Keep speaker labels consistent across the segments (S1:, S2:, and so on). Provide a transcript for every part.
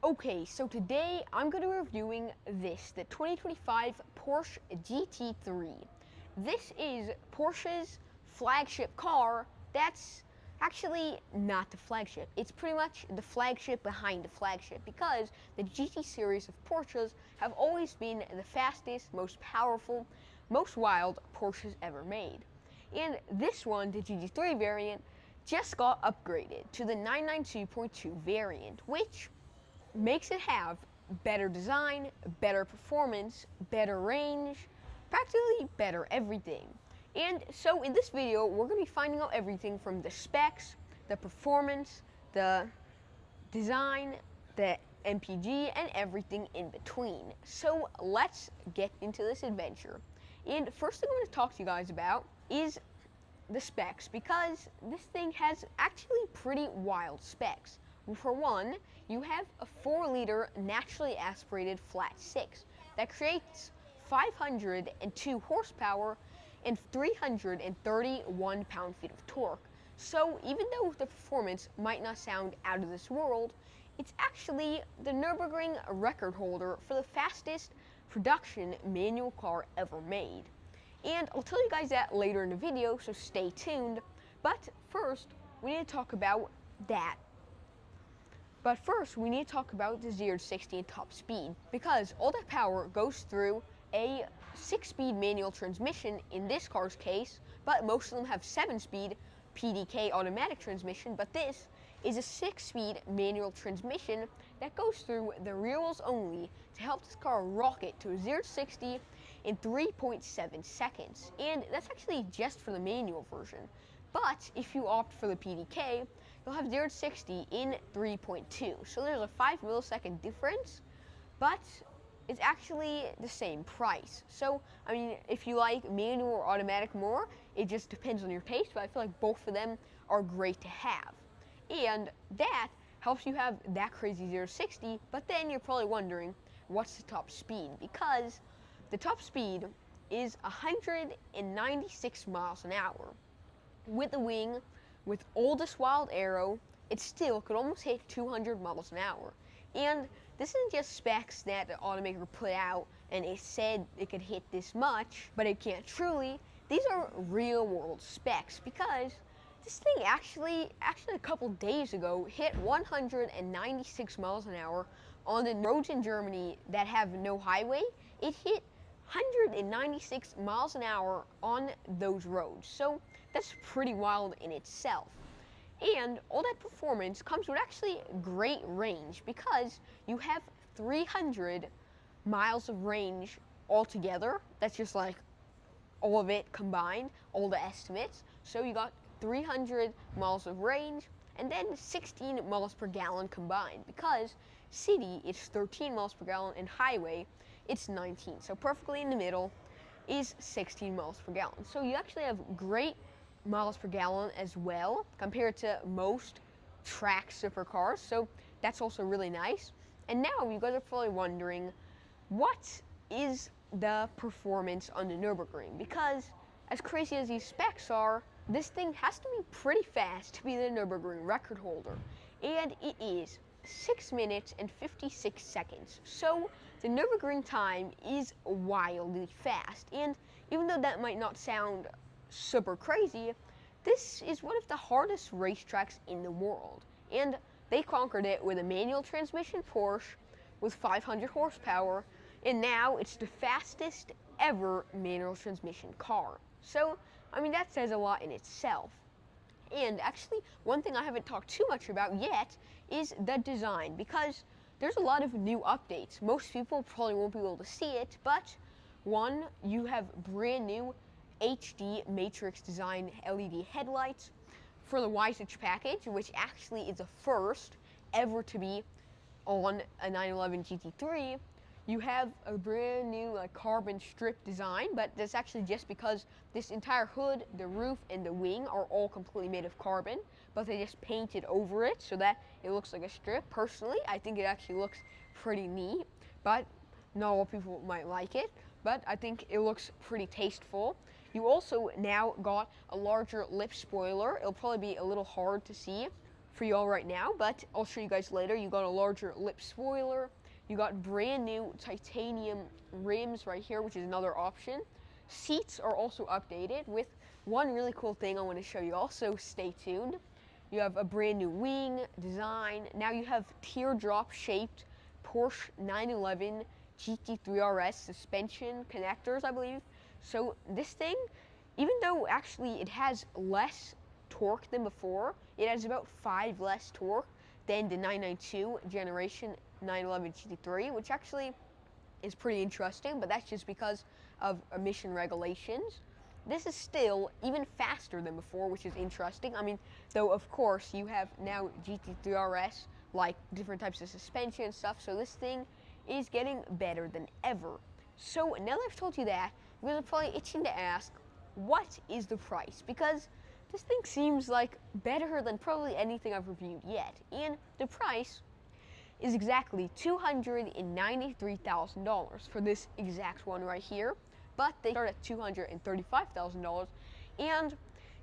S1: Okay, so today I'm going to be reviewing the 2025 Porsche GT3. This is Porsche's flagship car. That's actually not the flagship. It's pretty much the flagship behind the flagship because the GT series of Porsches have always been the fastest, most powerful, most wild Porsches ever made. And this one, the GT3 variant, just got upgraded to the 992.2 variant, which makes it have better design, better performance, better range, practically better everything. And so in this video, we're going to be finding out everything from the specs, the performance, the design, the MPG, and everything in between. So let's get into this adventure. And first thing I'm going to talk to you guys about is the specs, because this thing has actually pretty wild specs. For one, you have a 4-liter naturally aspirated flat 6 that creates 502 horsepower and 331 pound-feet of torque. So even though the performance might not sound out of this world, it's actually the Nürburgring record holder for the fastest production manual car ever made. And I'll tell you guys that later in the video, so stay tuned. But first, we need to talk about that. But first, we need to talk about the 0 to 60 and top speed, because all that power goes through a 6-speed manual transmission in this car's case, but most of them have 7-speed PDK automatic transmission, but this is a 6-speed manual transmission that goes through the rear wheels only to help this car rocket to a 0 to 60 in 3.7 seconds. And that's actually just for the manual version. But if you opt for the PDK, you'll have 0 to 60 in 3.2. So there's a 5 millisecond difference, but it's actually the same price. So, I mean, if you like manual or automatic more, it just depends on your taste, but I feel like both of them are great to have. And that helps you have that crazy 0 to 60, but then you're probably wondering, what's the top speed? Because the top speed is 196 miles an hour. With the wing, with oldest wild aero, it still could almost hit 200 miles an hour. And this isn't just specs that the automaker put out and it said it could hit this much, but it can't truly. These are real world specs, because this thing actually a couple days ago hit 196 miles an hour on the roads in Germany that have no highway. It hit 196 miles an hour on those roads. So that's pretty wild in itself. And all that performance comes with actually great range, because you have 300 miles of range altogether. That's just like all of it combined, all the estimates. So you got 300 miles of range, and then 16 miles per gallon combined, because city it's 13 miles per gallon and highway it's 19. So perfectly in the middle is 16 miles per gallon. So you actually have great miles per gallon as well compared to most track supercars. So that's also really nice. And now you guys are probably wondering, what is the performance on the Nürburgring? Because as crazy as these specs are, this thing has to be pretty fast to be the Nürburgring record holder. And it is 6 minutes and 56 seconds. So the Nürburgring time is wildly fast. And even though that might not sound super crazy, this is one of the hardest racetracks in the world. And they conquered it with a manual transmission Porsche with 500 horsepower, and now it's the fastest ever manual transmission car. So, I mean, that says a lot in itself. And actually, one thing I haven't talked too much about yet is the design, because there's a lot of new updates. Most people probably won't be able to see it, but one, you have brand new HD matrix design LED headlights for the Wisage package, which actually is the first ever to be on a 911 GT3. You have a brand new carbon strip design, but that's actually just because this entire hood, the roof, and the wing are all completely made of carbon, but they just painted over it so that it looks like a strip. Personally, I think it actually looks pretty neat, but not all people might like it, but I think it looks pretty tasteful. You also now got a larger lip spoiler. It'll probably be a little hard to see for you all right now, but I'll show you guys later. You got a larger lip spoiler. You got brand new titanium rims right here, which is another option. Seats are also updated with one really cool thing I want to show you all, so stay tuned. You have a brand new wing design. Now you have teardrop shaped Porsche 911 GT3 RS suspension connectors, I believe. So this thing, even though actually it has less torque than before, it has about 5 less torque than the 992 generation 911 GT3, which actually is pretty interesting, but that's just because of emission regulations. This is still even faster than before, which is interesting. I mean, though of course you have now GT3 RS, like different types of suspension and stuff, so this thing is getting better than ever. So now that I've told you that, you guys are probably itching to ask, what is the price? Because this thing seems like better than probably anything I've reviewed yet. And the price is exactly $293,000 for this exact one right here. But they start at $235,000. And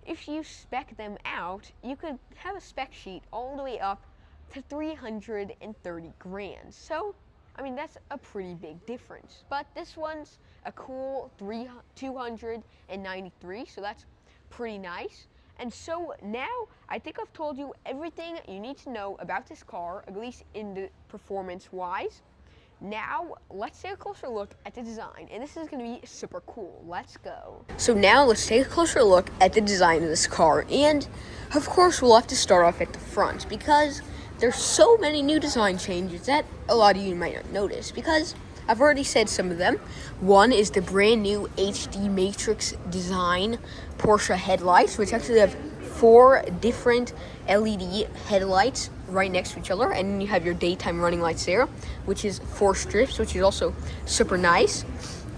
S1: if you spec them out, you could have a spec sheet all the way up to 330 grand. So, I mean, that's a pretty big difference. But this one's a cool 293, so that's pretty nice. And so now, I think I've told you everything you need to know about this car, at least in the performance-wise. Now, let's take a closer look at the design, and this is going to be super cool. Let's go. So now, let's take a closer look at the design of this car, and of course, we'll have to start off at the front, because there's so many new design changes that a lot of you might not notice, because I've already said some of them. One is the brand new HD Matrix design Porsche headlights, which actually have 4 different LED headlights right next to each other, and you have your daytime running lights there, which is 4 strips, which is also super nice.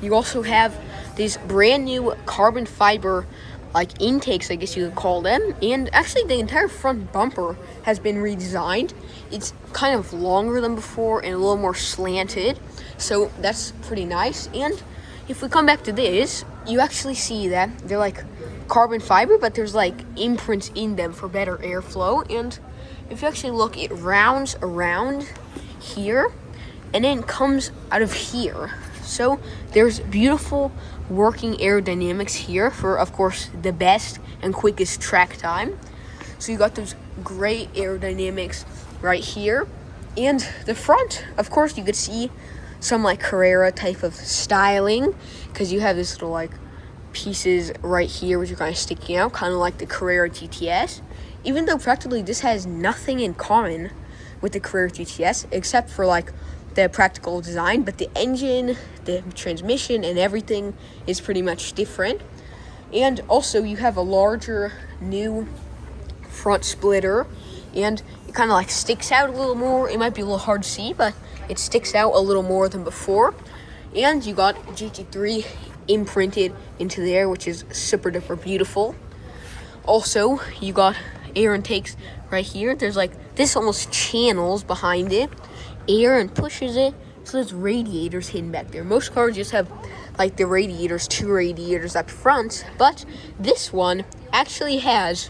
S1: You also have these brand new carbon fiber like intakes, I guess you could call them, and actually the entire front bumper has been redesigned. It's kind of longer than before and a little more slanted, so that's pretty nice. And if we come back to this, you actually see that they're like carbon fiber, but there's like imprints in them for better airflow. And if you actually look, it rounds around here and then comes out of here. So there's beautiful working aerodynamics here for, of course, the best and quickest track time. So you got those great aerodynamics right here. And the front, of course, you could see some like Carrera type of styling, because you have this little like pieces right here which are kind of sticking out, kind of like the Carrera GTS, even though practically this has nothing in common with the Carrera GTS except for like the practical design, but the engine, the transmission, and everything is pretty much different. And also you have a larger new front splitter, and it kind of like sticks out a little more. It might be a little hard to see, but it sticks out a little more than before. And you got GT3 imprinted into there, which is super duper beautiful. Also, you got air intakes right here. There's like this almost channels behind it, air and pushes it, so there's radiators hidden back there. Most cars just have like the radiators, 2 radiators up front, but this one actually has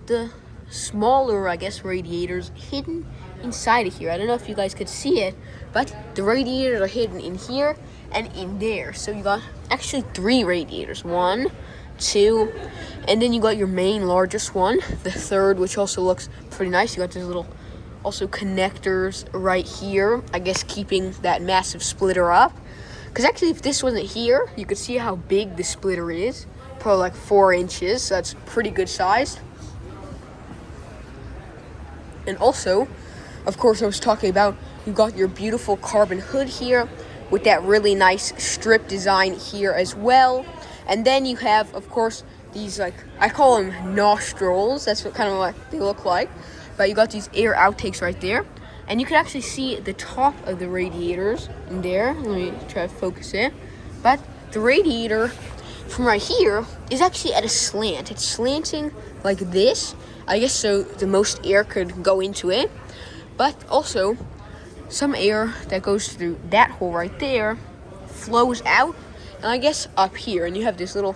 S1: the smaller, I guess, radiators hidden inside of here. I don't know if you guys could see it, but the radiators are hidden in here and in there. So you got actually 3 radiators, 1, 2, and then you got your main largest one, the third, which also looks pretty nice. You got these little also connectors right here, I guess keeping that massive splitter up. Because actually, if this wasn't here, you could see how big the splitter is, probably like 4 inches, so that's pretty good size. And also, of course, I was talking about, you got your beautiful carbon hood here with that really nice strip design here as well. And then you have, of course, these, like, I call them nostrils. That's what kind of like they look like. But you got these air outtakes right there. And you can actually see the top of the radiators in there. Let me try to focus it. But the radiator from right here is actually at a slant. It's slanting like this, I guess, so the most air could go into it. But also, some air that goes through that hole right there flows out, and I guess up here. And you have this little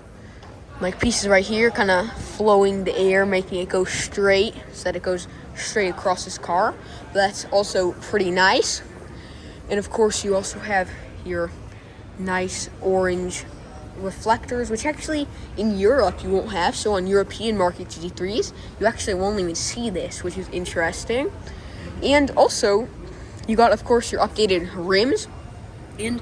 S1: like pieces right here kind of flowing the air, making it go straight, so that it goes straight across this car. But that's also pretty nice. And of course, you also have your nice orange reflectors, which actually in Europe you won't have. So on European market GT3s, you actually won't even see this, which is interesting. And also, you got, of course, your updated rims. And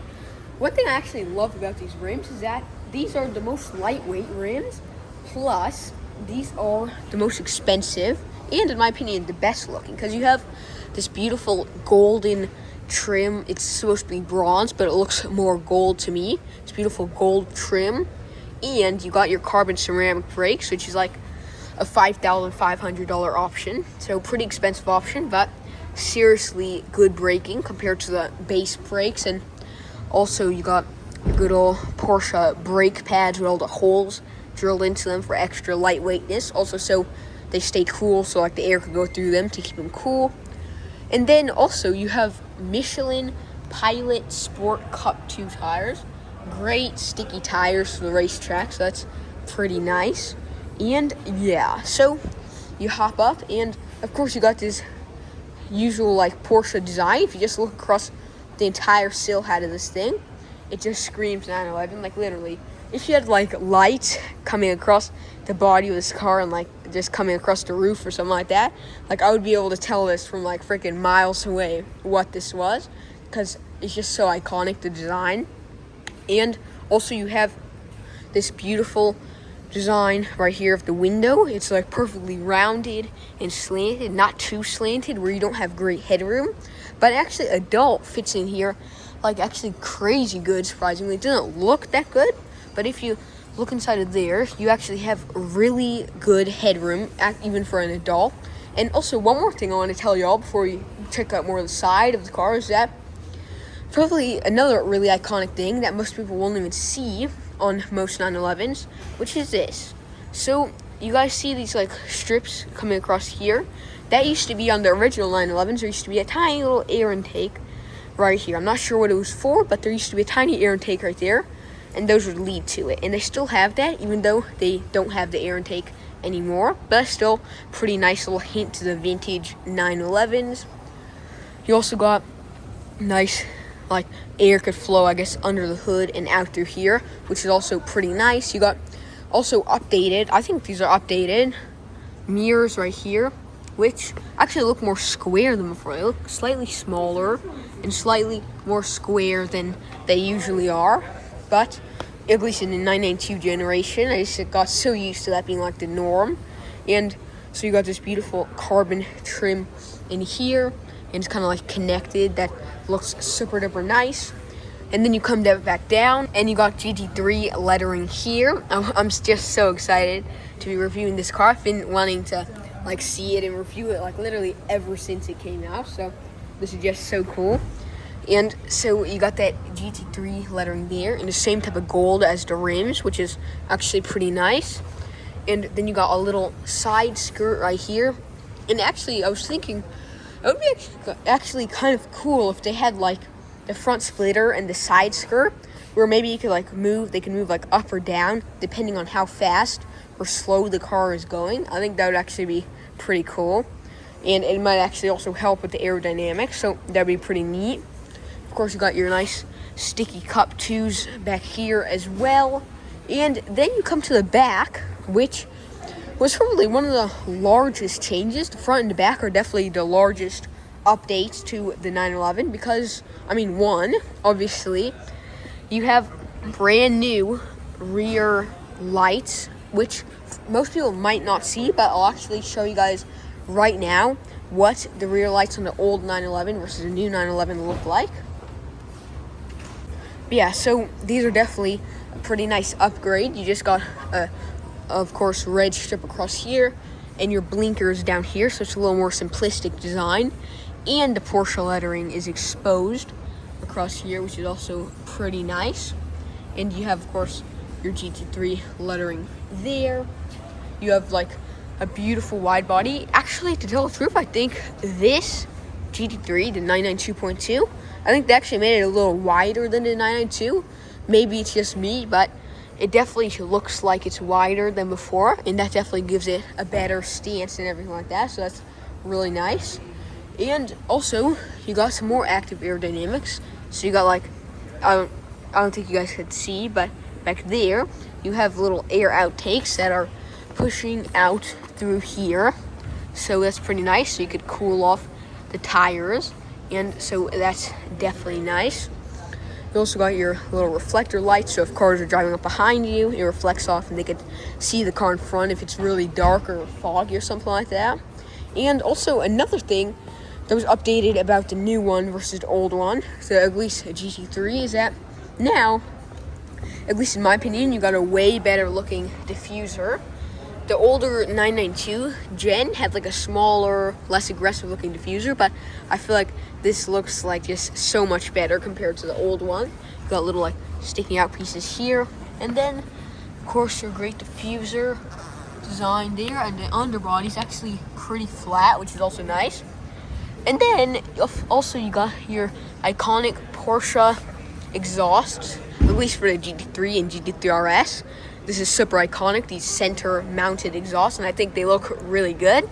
S1: one thing I actually love about these rims is that these are the most lightweight rims, plus these are the most expensive, and in my opinion, the best looking, because you have this beautiful golden trim. It's supposed to be bronze, but it looks more gold to me. It's beautiful gold trim, and you got your carbon ceramic brakes, which is like a $5,500 option. So pretty expensive option, but seriously good braking compared to the base brakes. And also you got your good old Porsche brake pads with all the holes drilled into them for extra lightweightness. Also, so they stay cool, so like the air could go through them to keep them cool. And then also you have Michelin Pilot Sport Cup 2 tires. Great sticky tires for the racetrack, so that's pretty nice. And yeah, so you hop up, and of course you got this usual like Porsche design. If you just look across the entire silhouette of this thing, it just screams 911. Like literally, if you had like lights coming across the body of this car and like just coming across the roof or something like that, like I would be able to tell this from like freaking miles away what this was, because it's just so iconic, the design. And also you have this beautiful design right here of the window. It's like perfectly rounded and slanted, not too slanted where you don't have great headroom, but actually adult fits in here like actually crazy good. Surprisingly, it doesn't look that good, but if you look inside of there, you actually have really good headroom, even for an adult. And also one more thing I want to tell y'all before we check out more of the side of the car is that probably another really iconic thing that most people won't even see on most 911s, which is this. So you guys see these like strips coming across here? That used to be on the original 911s. There used to be a tiny little air intake right here. I'm not sure what it was for, but there used to be a tiny air intake right there, and those would lead to it. And they still have that, even though they don't have the air intake anymore. But that's still pretty nice little hint to the vintage 911s. You also got nice like air could flow, I guess, under the hood and out through here, which is also pretty nice. You got also updated, I think these are updated mirrors right here, which actually look more square than before. They look slightly smaller and slightly more square than they usually are, but at least in the 992 generation, I just got so used to that being like the norm. And so you got this beautiful carbon trim in here, and it's kind of like connected. That looks super duper nice. And then you come back down, and you got GT3 lettering here. I'm just so excited to be reviewing this car. I've been wanting to like see it and review it like literally ever since it came out, so this is just so cool. And so you got that GT3 lettering there in the same type of gold as the rims, which is actually pretty nice. And then you got a little side skirt right here. And actually, I was thinking it would be actually kind of cool if they had like the front splitter and the side skirt, where maybe you could like move, they can move like up or down depending on how fast or slow the car is going. I think that would actually be pretty cool. And it might actually also help with the aerodynamics, so that'd be pretty neat. Of course, you got your nice sticky cup 2s back here as well. And then you come to the back, which was probably one of the largest changes. The front and the back are definitely the largest updates to the 911 because, I mean, one, obviously, you have brand new rear lights, which most people might not see, but I'll actually show you guys right now what the rear lights on the old 911 versus the new 911 look like. But yeah, so these are definitely a pretty nice upgrade. You just got a, of course, red strip across here and your blinkers down here, so it's a little more simplistic design. And the Porsche lettering is exposed across here, which is also pretty nice. And you have, of course, your GT3 lettering there. You have like a beautiful wide body. Actually, to tell the truth, I think this GT3, the 992.2, I think they actually made it a little wider than the 992. Maybe it's just me, but it definitely looks like it's wider than before, and that definitely gives it a better stance and everything like that. So that's really nice. And also, you got some more active aerodynamics. So you got like, I don't think you guys could see, but back there, you have little air outtakes that are pushing out through here. So that's pretty nice. So you could cool off the tires. And so that's definitely nice. You also got your little reflector lights, so if cars are driving up behind you, it reflects off and they could see the car in front if it's really dark or foggy or something like that. And also another thing that was updated about the new one versus the old one, so at least a GT3, is that now, at least in my opinion, you got a way better looking diffuser. The older 992 Gen had like a smaller, less aggressive looking diffuser, but I feel like this looks like just so much better compared to the old one. You got little like sticking out pieces here, and then of course your great diffuser design there, and the underbody is actually pretty flat, which is also nice. And then also you got your iconic Porsche exhausts, at least for the GT3 and GT3 RS. This is super iconic, these center-mounted exhausts, and I think they look really good.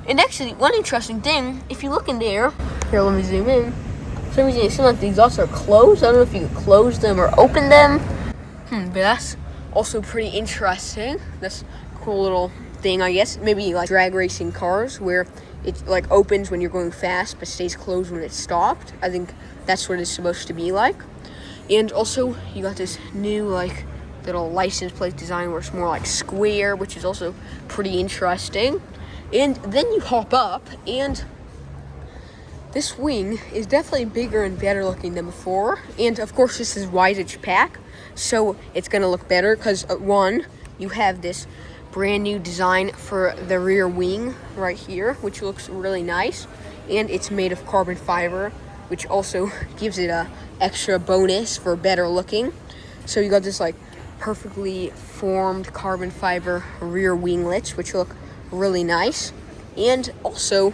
S1: And actually, one interesting thing, if you look in there, here, let me zoom in. For some reason, it seems like the exhausts are closed. I don't know if you could close them or open them. But that's also pretty interesting. That's a cool little thing, I guess. Maybe like drag racing cars, where it like opens when you're going fast, but stays closed when it's stopped. I think that's what it's supposed to be like. And also, you got this new like little license plate design where it's more like square, which is also pretty interesting. And then you hop up, and this wing is definitely bigger and better looking than before. And of course, this is wide-edge pack, so it's gonna look better because one, you have this brand new design for the rear wing right here, which looks really nice, and it's made of carbon fiber, which also gives it a extra bonus for better looking. So you got this like perfectly formed carbon fiber rear winglets, which look really nice. And also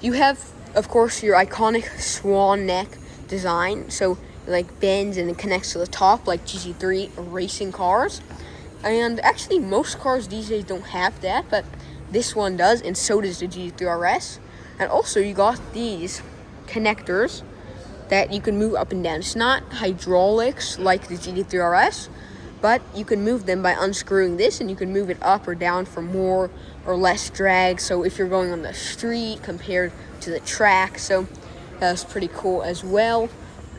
S1: you have, of course, your iconic swan-neck design, so it like bends and it connects to the top like GT3 racing cars. And actually most cars these days don't have that, but this one does, and so does the GT3 RS. And also you got these connectors that you can move up and down. It's not hydraulics like the GT3 RS, but you can move them by unscrewing this, and you can move it up or down for more or less drag. So if you're going on the street compared to the track, so that's pretty cool as well.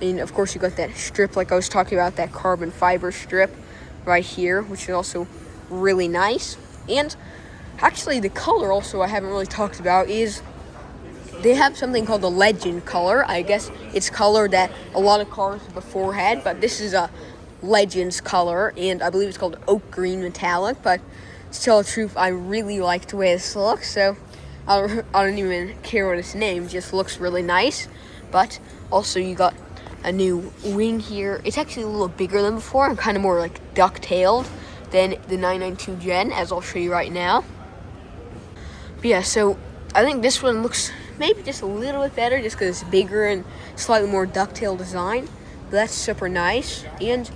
S1: And of course you got that strip like I was talking about, that carbon fiber strip right here, which is also really nice. And actually the color also I haven't really talked about is they have something called the Legend color. I guess it's color that a lot of cars before had, but this is a Legends color, and I believe it's called oak green metallic. But to tell the truth, I really like the way this looks, so I don't even care what it's named, it just looks really nice. But also you got a new wing here. It's actually a little bigger than before and kind of more like duck-tailed than the 992 Gen, as I'll show you right now. But yeah, so I think this one looks maybe just a little bit better just because it's bigger and slightly more duck-tail design. But that's super nice. And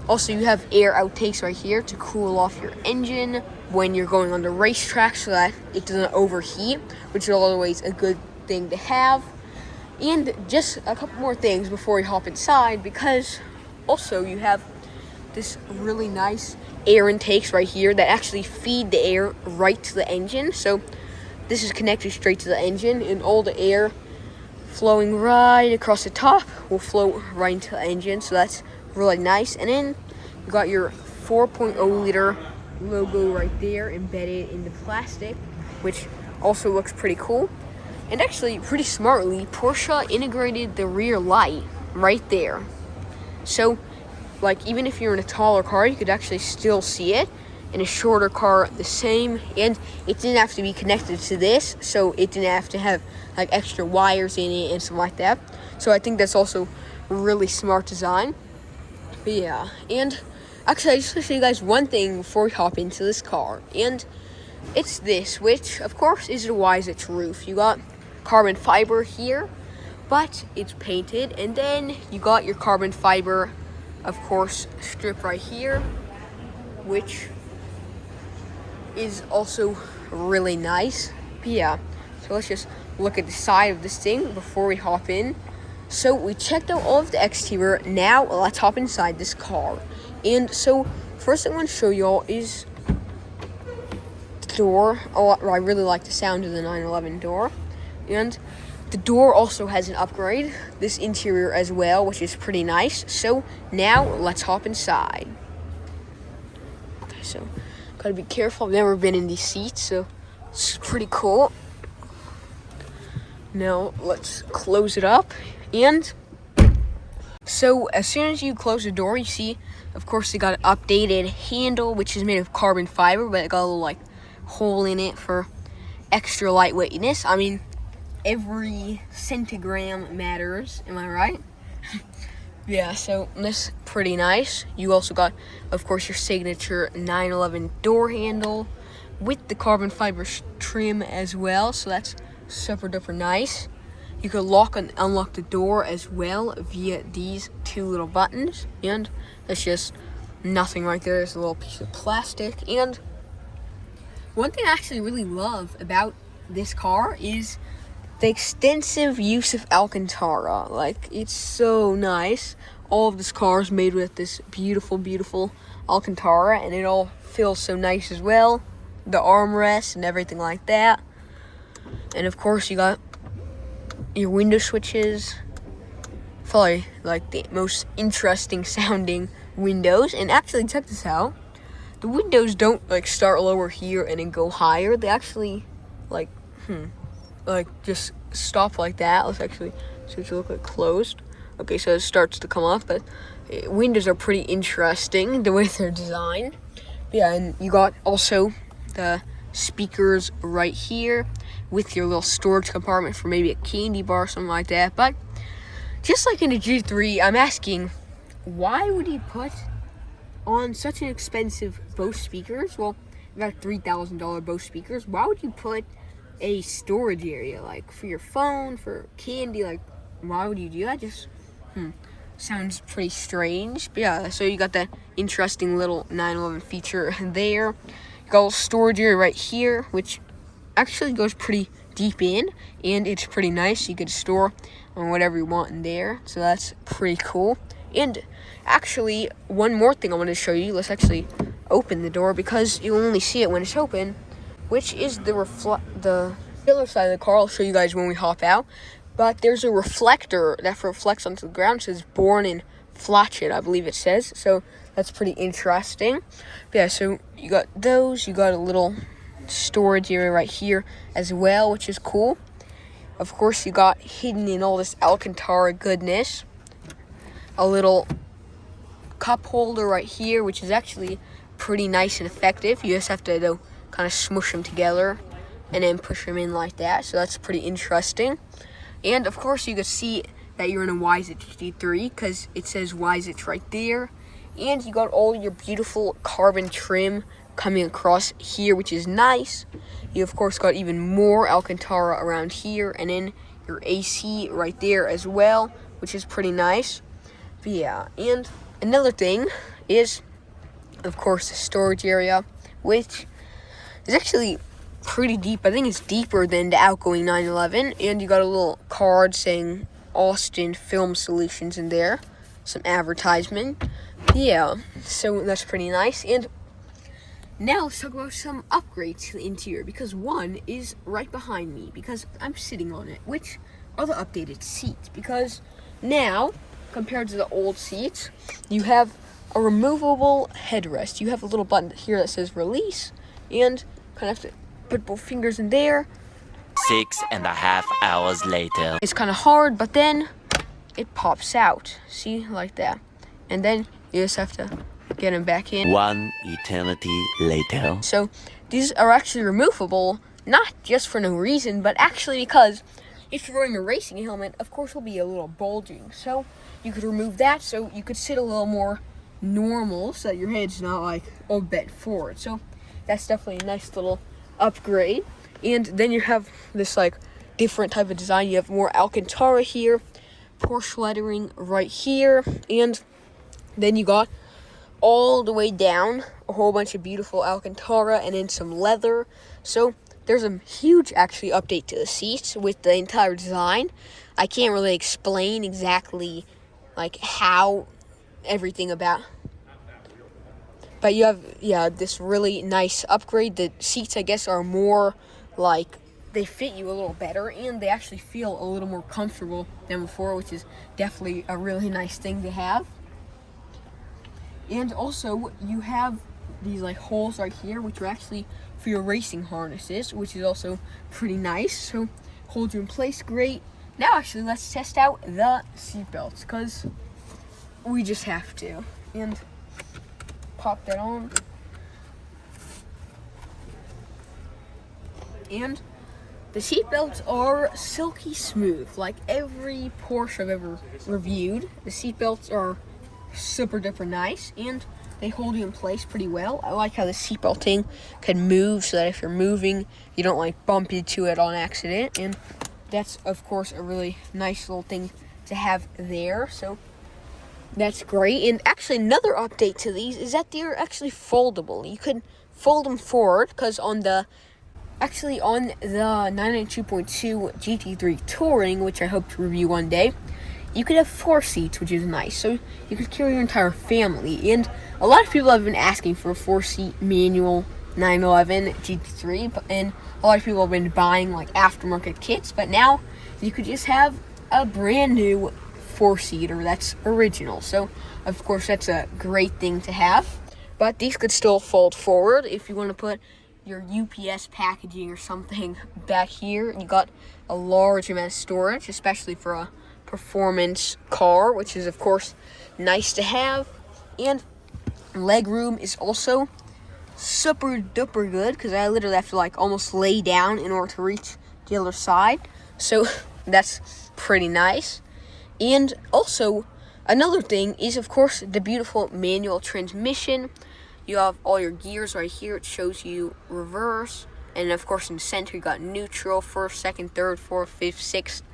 S1: also you have air outtakes right here to cool off your engine when you're going on the racetrack so that it doesn't overheat, which is always a good thing to have. And just a couple more things before we hop inside, because also you have this really nice air intakes right here that actually feed the air right to the engine. So this is connected straight to the engine, and all the air flowing right across the top will float right into the engine, so that's really nice. And then you got your 4.0 liter logo right there embedded in the plastic, which also looks pretty cool. And actually, pretty smartly, Porsche integrated the rear light right there. So, like, even if you're in a taller car, you could actually still see it. In a shorter car, the same. And it didn't have to be connected to this, so it didn't have to have, like, extra wires in it and something like that. So I think that's also really smart design. But yeah, and actually, I just want to show you guys one thing before we hop into this car. And it's this, which, of course, is the Its roof. You got carbon fiber here, but it's painted. And then you got your carbon fiber, of course, strip right here, which is also really nice. But yeah, so So let's just look at the side of this thing before we hop in. So we checked out all of the exterior. Now let's hop inside this car. And so first thing I want to show y'all is the door. Oh, I really like the sound of the 911 door. And the door also has an upgrade, this interior as well, which is pretty nice. So now let's hop inside. Okay, so gotta be careful. I've never been in these seats, so it's pretty cool. Now let's close it up. And so as soon as you close the door, you see, of course, they got an updated handle, which is made of carbon fiber, but it got a little like hole in it for extra lightweightness. I mean, every centigram matters, am I right? Yeah, so that's pretty nice. You also got, of course, your signature 911 door handle with the carbon fiber trim as well, so that's super duper nice. You can lock and unlock the door as well via these two little buttons, and that's just nothing right there. There's a little piece of plastic. And one thing I actually really love about this car is the extensive use of Alcantara. Like, it's so nice. All of this car is made with this beautiful, beautiful Alcantara, and it all feels so nice as well. The armrest and everything like that. And of course, you got your window switches. Probably like the most interesting sounding windows. And actually, check this out. The windows don't like start lower here and then go higher. They actually like just stop like that. Let's actually switch to look like closed. Okay, so it starts to come up, but windows are pretty interesting the way they're designed. Yeah, and you got also the speakers right here with your little storage compartment for maybe a candy bar or something like that. But just like in the GT3, I'm asking, why would you put on such an expensive Bose speakers? Well, you got $3,000 Bose speakers. Why would you put a storage area like for your phone, for candy? Like, why would you do that? Just sounds pretty strange. But yeah, so you got that interesting little 911 feature there. You got a little storage area right here, which actually goes pretty deep in, and it's pretty nice. You could store whatever you want in there, so that's pretty cool. And actually, one more thing I want to show you. Let's actually open the door because you only see it when it's open, which is the other side of the car. I'll show you guys when we hop out. But there's a reflector that reflects onto the ground. It says born in Flatchet, I believe it says. So that's pretty interesting. But yeah, so you got those. You got a little storage area right here as well, which is cool. Of course, you got hidden in all this Alcantara goodness a little cup holder right here, which is actually pretty nice and effective. You just have to though kind of smush them together and then push them in like that. So that's pretty interesting. And of course, you can see that you're in a Xaaron GT3 because it says Xaaron right there. And you got all your beautiful carbon trim coming across here, which is nice. You of course got even more Alcantara around here, and then your AC right there as well, which is pretty nice. But yeah, and another thing is, of course, the storage area, which is actually pretty deep. I think it's deeper than the outgoing 911. And you got a little card saying Austin Film Solutions in there, some advertisement. Yeah, so that's pretty nice. And now let's talk about some upgrades to the interior, because one is right behind me because I'm sitting on it, which are the updated seats. Because now, compared to the old seats, you have a removable headrest. You have a little button here that says release, and kind of have to put both fingers in there.
S2: 6.5 hours later.
S1: It's kind of hard, but then it pops out. See, like that. And then you just have to get them back in.
S2: 1 eternity later.
S1: So these are actually removable, not just for no reason, but actually because if you're wearing a racing helmet, of course, it'll be a little bulging. So you could remove that so you could sit a little more normal so that your head's not like all bent forward. So that's definitely a nice little upgrade. And then you have this like different type of design. You have more Alcantara here, Porsche lettering right here, and then you got all the way down a whole bunch of beautiful Alcantara and then some leather. So there's a huge actually update to the seats with the entire design. I can't really explain exactly like how everything about, but you have this really nice upgrade. The seats, I guess, are more like they fit you a little better, and they actually feel a little more comfortable than before, which is definitely a really nice thing to have. And also, you have these like holes right here, which are actually for your racing harnesses, which is also pretty nice. So hold you in place great. Now actually, let's test out the seatbelts, because we just have to. And pop that on. And the seatbelts are silky smooth, like every Porsche I've ever reviewed. The seatbelts are super duper nice, and they hold you in place pretty well. I like how the seatbelting can move, so that if you're moving, you don't like bump into it on accident. And that's, of course, a really nice little thing to have there. So that's great. And actually, another update to these is that they're actually foldable. You can fold them forward, because on the 992.2 GT3 Touring, which I hope to review one day, you could have 4 seats, which is nice. So you could carry your entire family. And a lot of people have been asking for a 4-seat manual 911 GT3, and a lot of people have been buying like aftermarket kits. But now you could just have a brand new 4-seater that's original. So of course that's a great thing to have. But these could still fold forward if you want to put your UPS packaging or something back here. You got a large amount of storage, especially for a performance car, which is of course nice to have. And leg room is also super duper good, because I literally have to like almost lay down in order to reach the other side. So that's pretty nice. And also another thing is, of course, the beautiful manual transmission. You have all your gears right here. It shows you reverse, and of course in the center you got neutral, first, second, third, fourth, fifth, sixth,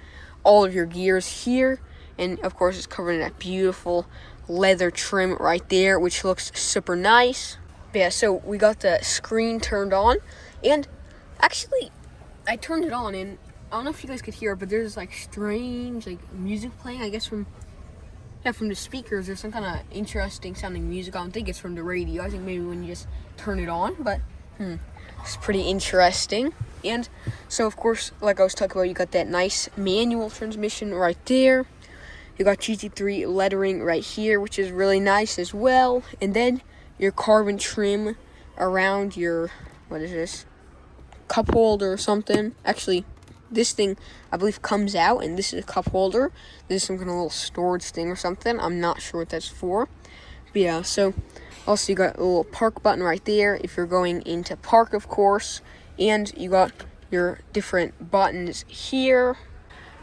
S1: all of your gears here. And of course it's covered in that beautiful leather trim right there, which looks super nice. But yeah, so we got the screen turned on, and actually I turned it on, and I don't know if you guys could hear it, but there's like strange like music playing, I guess from the speakers. There's some kind of interesting sounding music. I don't think it's from the radio. I think maybe when you just turn it on, but it's pretty interesting. And so of course, like I was talking about, you got that nice manual transmission right there. You got GT3 lettering right here, which is really nice as well. And then your carbon trim around your, what is this, cup holder or something. Actually, this thing, I believe, comes out, and this is a cup holder. This is some kind of little storage thing or something. I'm not sure what that's for. But yeah, so also you got a little park button right there if you're going into park, of course. And you got your different buttons here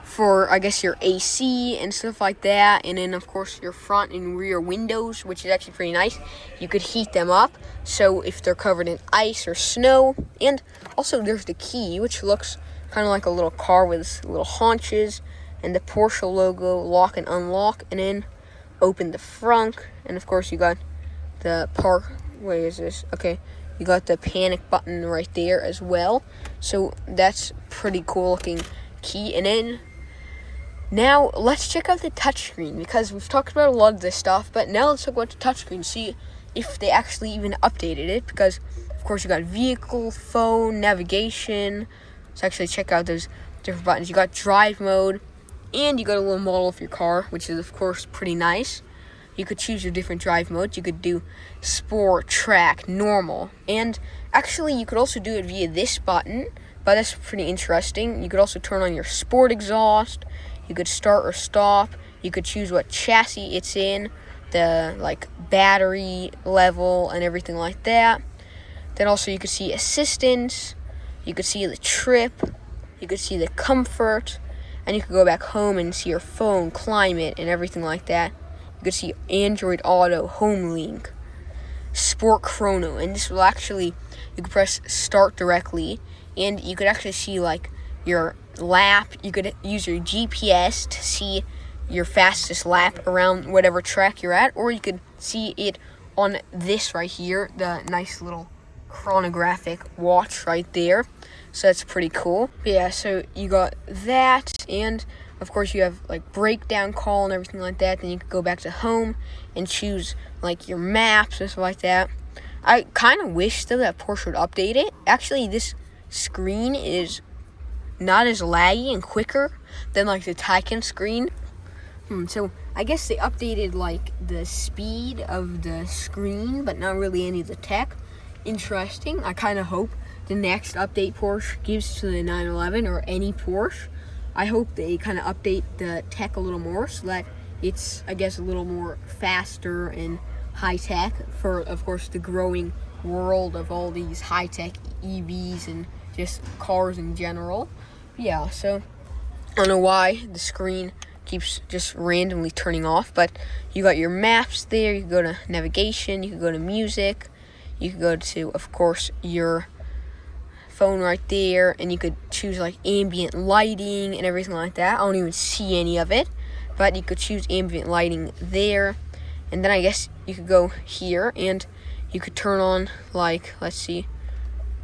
S1: for, I guess, your AC and stuff like that. And then, of course, your front and rear windows, which is actually pretty nice. You could heat them up, so if they're covered in ice or snow. And also there's the key, which looks kind of like a little car with little haunches, and the Porsche logo, lock and unlock, and then open the front. And of course you got the park, what is this? Okay, you got the panic button right there as well. So that's pretty cool looking key. And then now let's check out the touchscreen, because we've talked about a lot of this stuff, but now let's talk about the touchscreen, see if they actually even updated it. Because of course you got vehicle, phone, navigation. So actually check out those different buttons. You got drive mode, and you got a little model of your car, which is of course pretty nice. You could choose your different drive modes. You could do sport, track, normal, and actually you could also do it via this button, but that's pretty interesting. You could also turn on your sport exhaust. You could start or stop. You could choose what chassis it's in, the like battery level and everything like that. Then also you could see assistance. You could see the trip, you could see the comfort, and you could go back home and see your phone, climate, and everything like that. You could see Android Auto, Home Link, Sport Chrono, and this will actually, you could press start directly, and you could actually see like your lap. You could use your GPS to see your fastest lap around whatever track you're at, or you could see it on this right here, the nice little chronographic watch right there. so that's pretty cool. But yeah, so you got that, and of course you have like breakdown call and everything like that. Then you could go back to home and choose like your maps and stuff like that. I kind of wish though that Porsche would update it. Actually, this screen is not as laggy and quicker than like the Taycan screen. So I guess they updated like the speed of the screen, but not really any of the tech. Interesting. I kind of hope the next update Porsche gives to the 911 or any Porsche, I hope they kind of update the tech a little more so that it's, I guess, a little more faster and high tech for, of course, the growing world of all these high tech EVs and just cars in general. Yeah, so I don't know why the screen keeps just randomly turning off, but you got your maps there. You can go to navigation, you can go to music, you can go to, of course, your phone right there, and you could choose like ambient lighting and everything like that. I don't even see any of it, but you could choose ambient lighting there. And then I guess you could go here and you could turn on, like, let's see,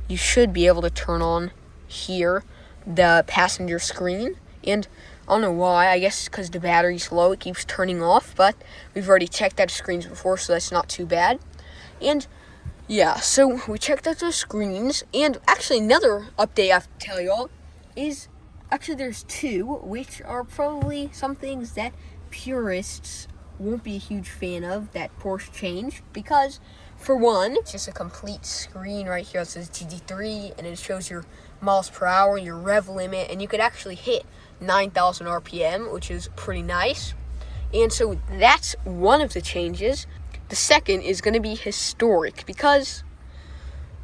S1: you should be able to turn on here the passenger screen. And I don't know why, I guess because the battery's low, it keeps turning off, but we've already checked out screens before, so that's not too bad. And yeah, so we checked out those screens, and actually another update I have to tell y'all is, actually there's two, which are probably some things that purists won't be a huge fan of that Porsche changed, because for one, it's just a complete screen right here that says GT3, and it shows your miles per hour, your rev limit, and you could actually hit 9,000 RPM, which is pretty nice. And so that's one of the changes. The second is going to be historic, because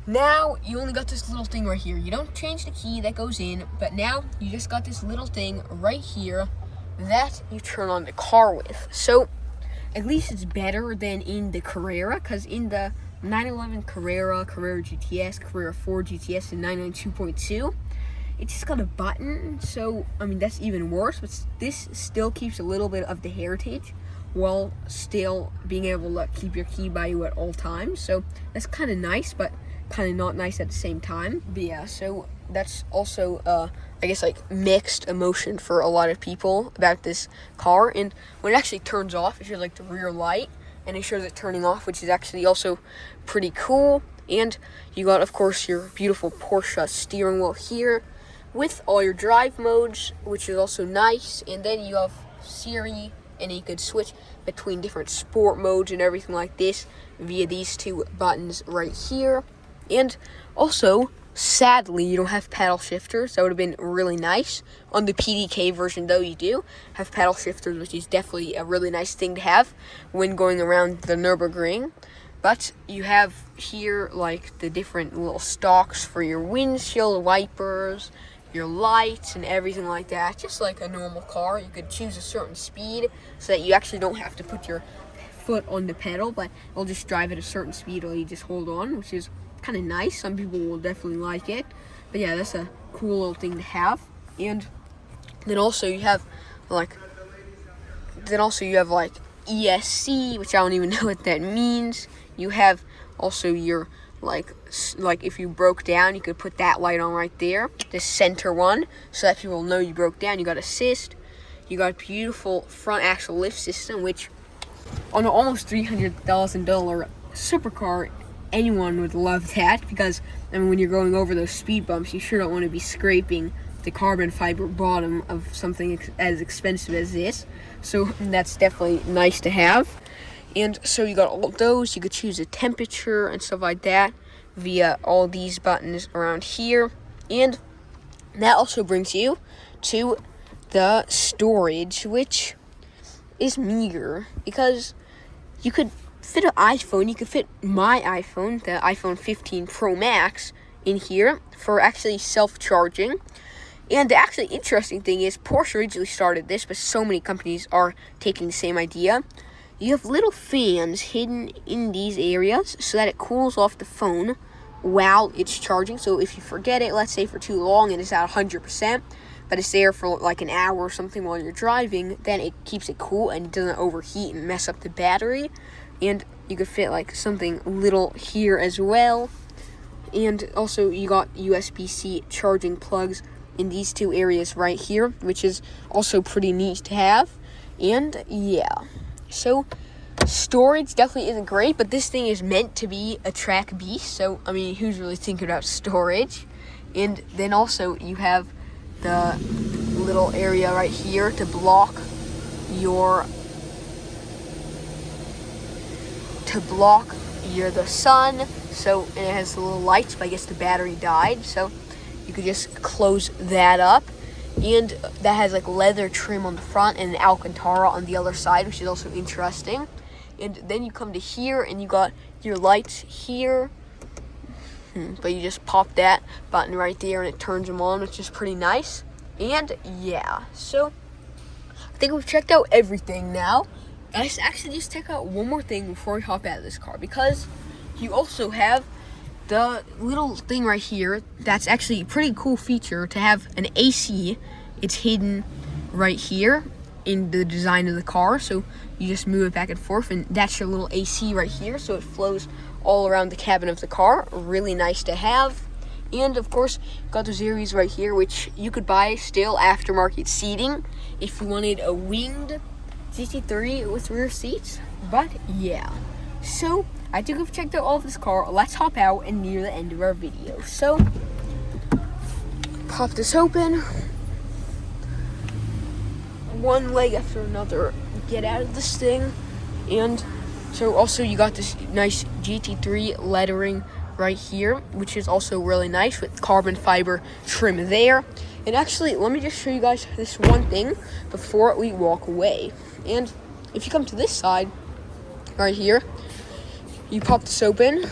S1: now you only got this little thing right here. You don't change the key that goes in, but now you just got this little thing right here that you turn on the car with. So at least it's better than in the Carrera, because in the 911 Carrera, Carrera GTS, Carrera 4 GTS, and 992.2, it just got a button. So I mean, that's even worse, but this still keeps a little bit of the heritage while still being able to keep your key by you at all times. So that's kind of nice, but kind of not nice at the same time. But yeah, so that's also I guess like mixed emotion for a lot of people about this car. And when it actually turns off, it shows like the rear light, and it shows it turning off, which is actually also pretty cool. And you got, of course, your beautiful Porsche steering wheel here with all your drive modes, which is also nice. And then you have Siri, and you could switch between different sport modes and everything like this via these two buttons right here. And also, sadly, you don't have paddle shifters. That would have been really nice. On the PDK version, though, you do have paddle shifters, which is definitely a really nice thing to have when going around the Nürburgring. But you have here, like, the different little stalks for your windshield wipers, your lights, and everything like that. Just like a normal car, you could choose a certain speed so that you actually don't have to put your foot on the pedal, but it'll just drive at a certain speed while you just hold on, which is kind of nice. Some people will definitely like it. But yeah, that's a cool little thing to have. And then also you have like ESC, which I don't even know what that means. You have also your like if you broke down, you could put that light on right there, the center one, so that people know you broke down. You got assist. You got a beautiful front axle lift system, which on an almost $300,000 supercar, anyone would love that, because I mean, when you're going over those speed bumps, you sure don't want to be scraping the carbon fiber bottom of something as expensive as this. So that's definitely nice to have. And so you got all those. You could choose a temperature and stuff like that via all these buttons around here. And that also brings you to the storage, which is meager, because you could fit an iPhone. You could fit my iPhone, the iPhone 15 Pro Max, in here for actually self-charging. And the actually interesting thing is Porsche originally started this, but so many companies are taking the same idea. You have little fans hidden in these areas so that it cools off the phone while it's charging. So if you forget it, let's say for too long and it's at 100%, but it's there for like an hour or something while you're driving, then it keeps it cool and it doesn't overheat and mess up the battery. And you could fit like something little here as well. And also you got USB-C charging plugs in these two areas right here, which is also pretty neat to have. And yeah, so storage definitely isn't great, but this thing is meant to be a track beast, so I mean, who's really thinking about storage? And then also you have the little area right here to block the sun. So, and it has the little lights, but I guess the battery died, so you could just close that up. And that has like leather trim on the front and an Alcantara on the other side, which is also interesting. And then you come to here and you got your lights here, but you just pop that button right there and it turns them on, which is pretty nice. And yeah, so I think we've checked out everything now. Let's actually just check out one more thing before we hop out of this car, because you also have the little thing right here that's actually a pretty cool feature to have an AC. It's hidden right here in the design of the car, so you just move it back and forth, and that's your little AC right here, so it flows all around the cabin of the car. Really nice to have. And of course, got those areas right here, which you could buy still aftermarket seating if you wanted a winged GT3 with rear seats. But yeah, so I think we've checked out all of this car. Let's hop out and near the end of our video. So pop this open, one leg after another, get out of this thing. And so also you got this nice GT3 lettering right here, which is also really nice with carbon fiber trim there. And actually, let me just show you guys this one thing before we walk away. And if you come to this side right here, you pop this open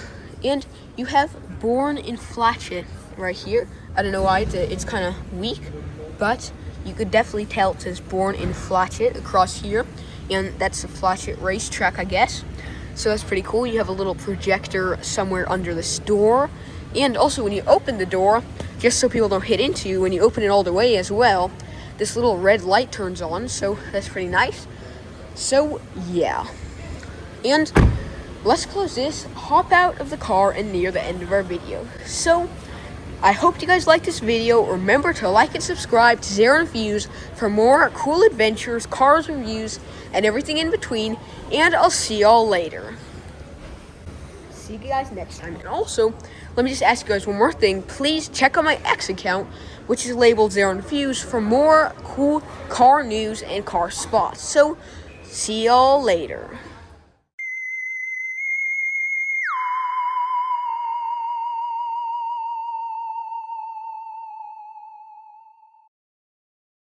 S1: and you have born in flatchet right here. I don't know why it's kind of weak, but you could definitely tell it says born in flatchet across here, and that's a flatchet racetrack, I guess. So that's pretty cool. You have a little projector somewhere under this door. And also when you open the door, just so people don't hit into you, when you open it all the way as well, this little red light turns on, so that's pretty nice. So yeah. And let's close this, hop out of the car, and near the end of our video. So I hope you guys liked this video. Remember to like and subscribe to Xaaron Views for more cool adventures, cars reviews, and everything in between. And I'll see y'all later. See you guys next time. And also, let me just ask you guys one more thing. Please check out my X account, which is labeled Xaaron Views, for more cool car news and car spots. So see y'all later.